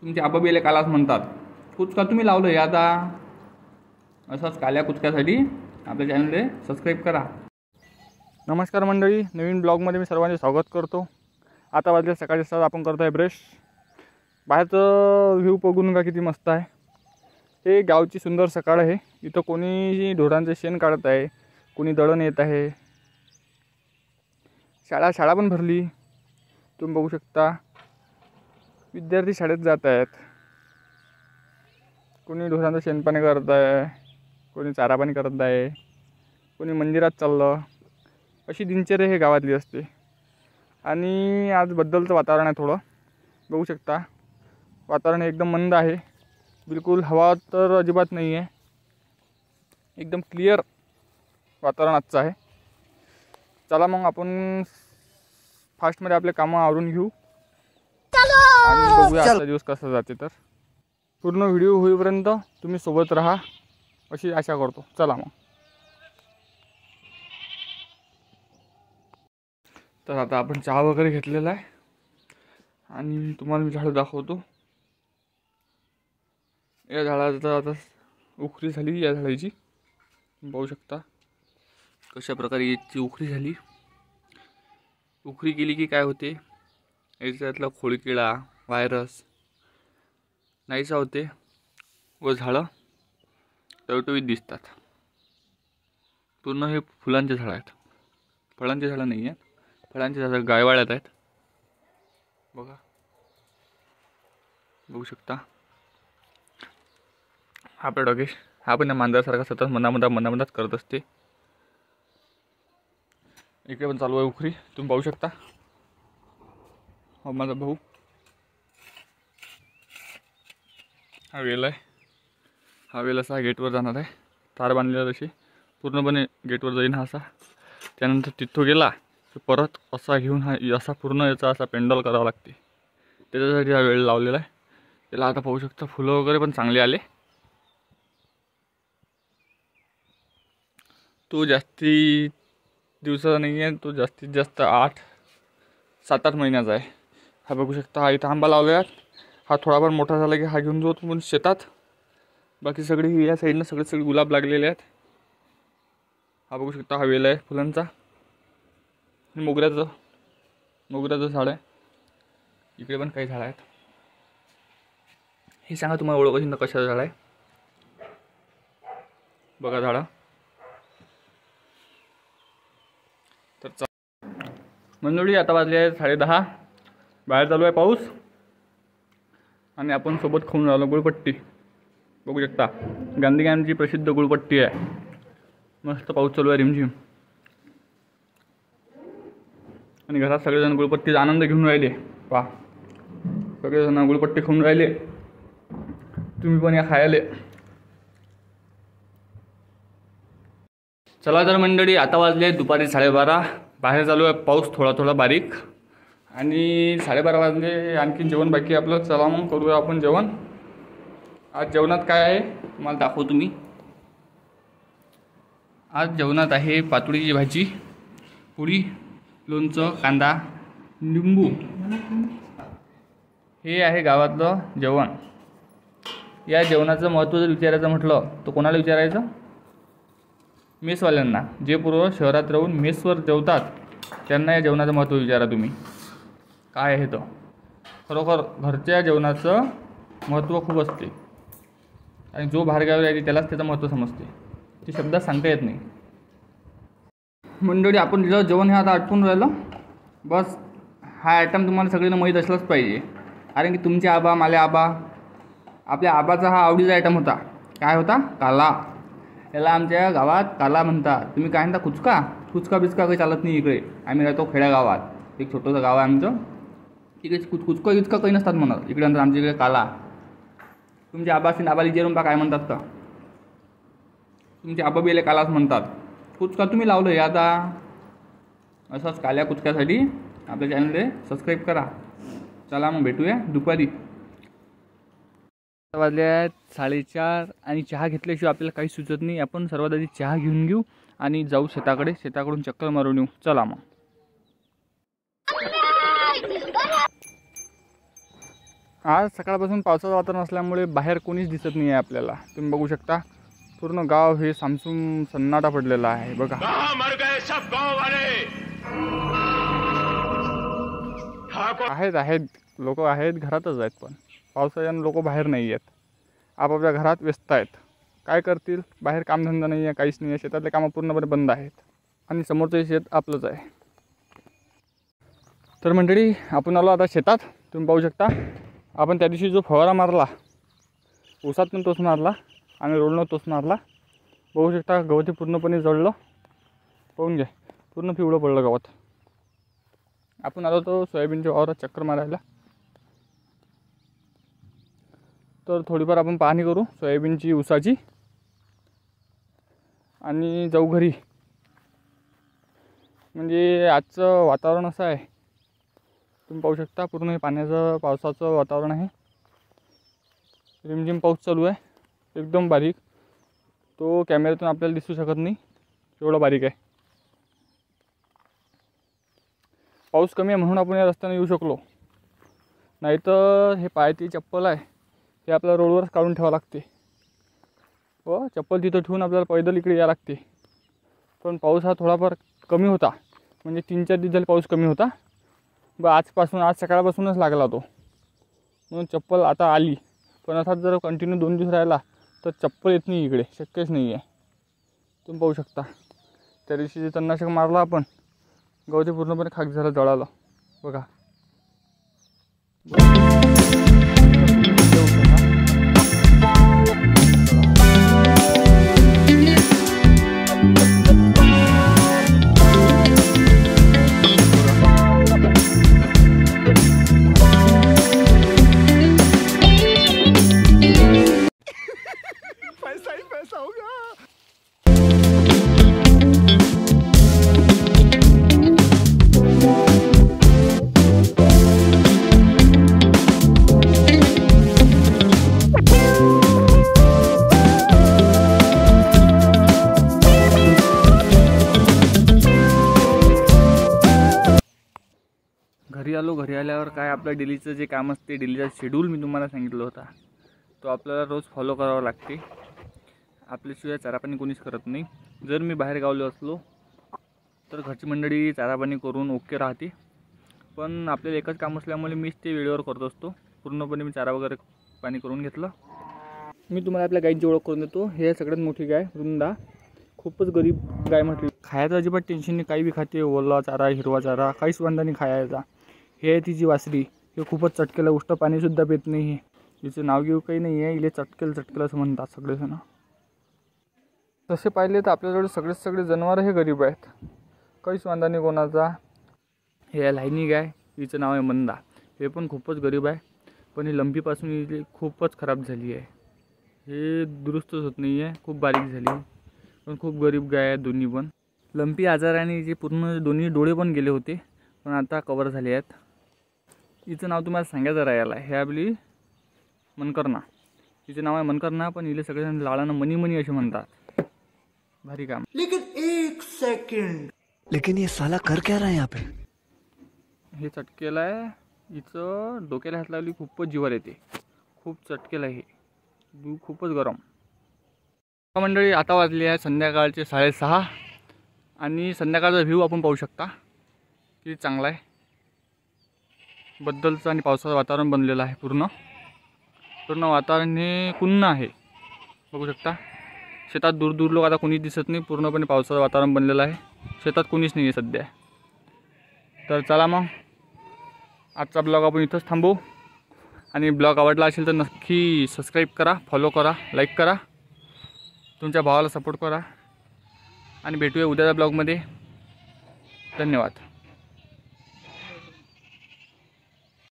तुमचे आबा बिले कालाच म्हणतात. कुचका तुम्ही लावलं आहे आता. असंच काल्या कुचक्यासाठी आपल्या चॅनलला सबस्क्राईब करा. नमस्कार मंडळी, नवीन ब्लॉगमध्ये मी सर्वांचे स्वागत करतो. आता वाजले सकाळी 7. आपण करतो आहे ब्रश. बाहेरचं व्ह्यू बघून का किती मस्त आहे. हे गावची सुंदर सकाळ आहे. इथं कोणी ढोरांचे शेण काढत आहे, कोणी दळण येत आहे. शाळा पण भरली, तुम्ही बघू शकता. विद्यार्थी शाळेत जात आहेत. कोणी ढोरांचं शेणपाणी करत आहे, कोणी चारापाणी करत आहे, कोणी मंदिरात चाललं. अशी दिनचर्या हे गावातली असते. आणि आज बद्दलचं वातावरण आहे थोडं, बघू शकता. वातावरण एकदम मंद आहे, बिलकुल हवा तर अजिबात नाही आहे. एकदम क्लिअर वातावरण आजचं आहे. चला मग आपण फास्टमध्ये आपले कामं आवरून घेऊ आणि बघूया आजचा दिवस कसा जाते. तर पूर्ण व्हिडिओ होईपर्यंत तुम्ही सोबत राहा अशी आशा करतो. चला मग. तर आता आपण चहा वगैरे घेतलेला आहे आणि तुम्हाला मी झाडं दाखवतो. या झाडाचं आता उखरी झाली. या झाडाची बघू शकता कशा प्रकारे याची उखरी झाली. उखरी केली की काय होते, याच्यातला खोळकिळा व्हायरस नाहीसा होते व झाडं टवटवीत दिसतात. पूर्ण हे फुलांचे झाडं आहेत, फळांचे झाडं नाही आहेत. फळांचे झाडं गायवाळ्यात आहेत. बघू शकता. हा पण डोगेश, हा पण मांजरासारखा सतत मनामधात करत असते. इकडे पण चालू आहे उखरी, तुम्ही पाहू शकता. हो माझा भाऊ. हा वेल आहे. हा वेल असा गेटवर जाणार आहे. तार बांधलेला तशी पूर्णपणे गेटवर जाईन हा असा. त्यानंतर तिथं गेला तर परत असा घेऊन हा असा पूर्ण याचा असा पेंडल करावा लागते. त्याच्यासाठी हा वेळ लावलेला आहे. त्याला आता पाहू शकता फुलं वगैरे पण चांगले आले. तो जास्ती दिवसाचा नाही आहे, तो जास्तीत जास्त 7-8 महिन्याचा आहे. हा बघू शकता. हा इथं आंबा लावला आहे. हा थोडाफार मोठा झाला की हा घेऊन जाऊ पण शेतात. बाकी सगळी या साईडनं सगळे गुलाब लागलेले आहेत. हा बघू शकता. हा वेल आहे फुलांचा. मोगऱ्याचं झाड आहे. इकडे पण काही झाडं आहेत. हे सांगा तुम्हाला ओळख ना कशाचं झाड आहे. बघा झाडं. तर मंडळी आता वाजले आहे 10:30. बाहेर चालू आहे पाऊस आणि आपण सोबत खाऊन राहिलो गुळपट्टी. बघू शकता. गांधीग्रामची प्रसिद्ध गुळपट्टी आहे. मस्त पाऊस चालू आहे रिमझिम. आणि घरात सगळेजण गुळपट्टीचा आनंद घेऊन राहिले. पहा सगळेजण गुळपट्टी खाऊन राहिले. तुम्ही पण या खायले. चला तर मंडळी, आता वाजले दुपारी 12:30. बाहेर चालू आहे पाऊस थोडा बारीक आणि 12:30 वाजले. आणखी जेवण बाकी आपलं. चला मग करूया आपण जेवण. आज जेवणात काय आहे तुम्हाला दाखवतो मी. आज जेवणात आहे पातोळीची भाजी, पोळी, लोणचं, कांदा, लिंबू. हे आहे गावातलं जेवण. या जेवणाचं महत्त्व जर विचारायचं म्हटलं तर कोणाला विचारायचं? मेसवाल्यांना. जे पूर्व शहरात राहून मेसवर जेवतात त्यांना या जेवणाचं महत्त्व विचारा तुम्ही काय आहे. तर खरोखर घरच्या जेवणाचं महत्त्व खूप असते आणि जो बाहेरगावी राहते त्यालाच त्याचं महत्त्व समजते. ते शब्दात सांगता येत नाही. मंडळी आपण दिलं जेवण हे आता आटपून राहिलं. बस हा आयटम तुम्हाला सगळ्यांना माहीत असलाच पाहिजे, कारण की तुमचे आबा, माले आबा, आपल्या आबाचा हा आवडीचा आयटम होता. काय होता? काला. याला आमच्या गावात काला म्हणतात. तुम्ही काय म्हणता? कुचका बिचका काही चालत नाही इकडे. आम्ही राहतो खेड्यागावात. एक छोटंसं गाव आहे आमचं. तिकडे कुचका काही नसतात म्हणत. इकडे नंतर आमच्या इकडे काला. तुमचे आबाशी आबाली जेरून पा काय म्हणतात तर तुमचे आबा बिले कालाच म्हणतात. कुचका तुम्ही लावलं आहे आता. असंच काल्या कुचक्यासाठी आपल्या चॅनलला सबस्क्राईब करा. चला मग भेटूया दुपारी. वाजले आहेत 4:30 आणि चहा घेतल्याशिवाय आपल्याला काही सुचत नाही. आपण सर्वात आधी चहा घेऊन घेऊ आणि जाऊ शेताकडे. शेताकडून चक्कर मारून येऊ. चला मग. आज सकाळपासून पावसाचं वातावरण असल्यामुळे बाहेर कोणीच दिसत नाही आहे आपल्याला. तुम्ही बघू शकता पूर्ण गाव हे सामसूम सन्नाटा पडलेला आहे बघा. आहेत लोक आहेत, घरातच आहेत, पण पावसाळ्यानं लोक बाहेर नाही आहेत, आपापल्या घरात व्यस्त आहेत. काय करतील, बाहेर कामधंदा नाही आहे, काहीच नाही आहे, शेतातले कामं पूर्णपणे बंद आहेत आणि समोरचं शेत आपलंच आहे. तर मंडळी आपण आलो आता शेतात. तुम्ही पाहू शकता आपण त्या दिवशी जो फवारा मारला, ऊसात पण तोच मारला आणि रोडनं तोच मारला. बघू शकता गवत पूर्णपणे जळलं, पाहून घ्या पूर्ण पिवळं पडलं गवत. आपण आलो तो सोयाबीनच्या वावरात चक्कर मारायला. तर थोडीफार आपण पाहणी करू सोयाबीनची, ऊसाची, आणि जाऊ घरी. म्हणजे आजचं वातावरण असं आहे, तुम्ही पाहू शकता पूर्ण हे पावसाचं वातावरण आहे. रिमझिम पाऊस चालू आहे, एकदम बारीक. तो कॅमेऱ्यातून आपल्याला दिसू शकत नाही, एवढा बारीक आहे. पाऊस कमी आहे म्हणून आपण या रस्त्याने येऊ शकलो, नाही तर हे पायाची चप्पल आहे हे आपल्याला रोडवरच काढून ठेवावं लागते व चप्पल तिथं ठेवून आपल्याला पैदल इकडे यावं लागते. पण पाऊस हा थोडाफार कमी होता, म्हणजे 3-4 दिवस झाले पाऊस कमी होता. आज सकाळपासूनच लागला तो, म्हणून चप्पल आता आली. पण असाच जर कंटिन्यू 2 दिवस राहिला तर चप्पल येत नाही इकडे, शक्यच नाही आहे. तुम्ही पाहू शकता त्या दिवशी जे तणनाशक मारलं आपण, गवते पूर्णपणे खाक झालं, जळालं बघा. पैसा ही पैसा होगा. घरी आल्यावर काय आपलं डेलीचं जे काम असते, डेलीचा शेड्यूल मी तुम्हाला सांगितलं होता, तो आपल्याला रोज फॉलो करावा लागते. आपल्याशिवाय चारापाणी कोणीच करत नाही. जर मी बाहेर गावलो असलो तर घरची मंडळी चारापाणी करून ओके राहते, पण आपल्याला एकच काम असल्यामुळे मीच ते वेळेवर करत असतो. पूर्णपणे मी चारा वगैरे पाणी करून घेतलं. मी तुम्हाला आपल्या गायीची ओळख करून देतो. हे सगळ्यात मोठी गाय वृंदा, खूपच गरीब गाय म्हटली. खायचं अजिबात टेन्शन नाही, काही बी खाते, ओला चारा, हिरवा चारा, काहीच वांधा नाही खायचा. हे आहे तिची वासरी, हे खूपच चटकेला, उष्ट पाणीसुद्धा पित नाही. हिचं नाव घेऊ काही नाही आहे, इले चटकेल असं म्हणतात सगळेजण. तसे पाहिले तर आपल्याजवळ सगळे जनावर हे गरीब आहेत, काहीच वांधा नाही कोणाचा. हे लाईनी गाय, हिचं नाव आहे मंदा, हे पण खूपच गरीब आहे. पण ही लंपीपासून ही खूपच खराब झाली आहे, हे दुरुस्तच होत नाही आहे, खूप बारीक झाली. पण खूप गरीब गाय आहे दोन्ही पण. लंपी आजाराने जे पूर्ण दोन्ही डोळे पण गेले होते, पण आता कवर झाले आहेत. हिचं नाव तुम्हाला सांगायचं राहिलं, हे आपली मनकर्णा. हिचं नाव आहे मनकर्णा, पण हिला सगळेजण लाडानं मनी असे म्हणतात. भारी काम. लेकिन 1 सेकंड, लेकिन ये साला कर क्या रहा है यहाँ पे? हे चटकेला आहे, हिचं डोक्याला हात लावली खूपच जीवार येते, खूप चटकेला आहे, खूपच गरम. मंडळी आता वाजले आहे संध्याकाळचे 6:30 आणि संध्याकाळचा व्ह्यू आपण पाहू शकता किती चांगला आहे. बद्दलचं आणि पावसाचं वातावरण बनलेलं आहे. पूर्ण वातावरण हे कुन्न आहे, बघू शकता. शेतात दूर लोक आता कोणीच दिसत नाही, पूर्णपणे पावसाचं वातावरण बनलेलं आहे. शेतात कोणीच नाही आहे सध्या. तर चला मग आजचा ब्लॉग आपण इथंच थांबवू. आणि ब्लॉग आवडला असेल तर नक्की सबस्क्राईब करा, फॉलो करा, लाईक करा, तुमच्या भावाला सपोर्ट करा आणि भेटूया उद्याच्या ब्लॉगमध्ये. धन्यवाद.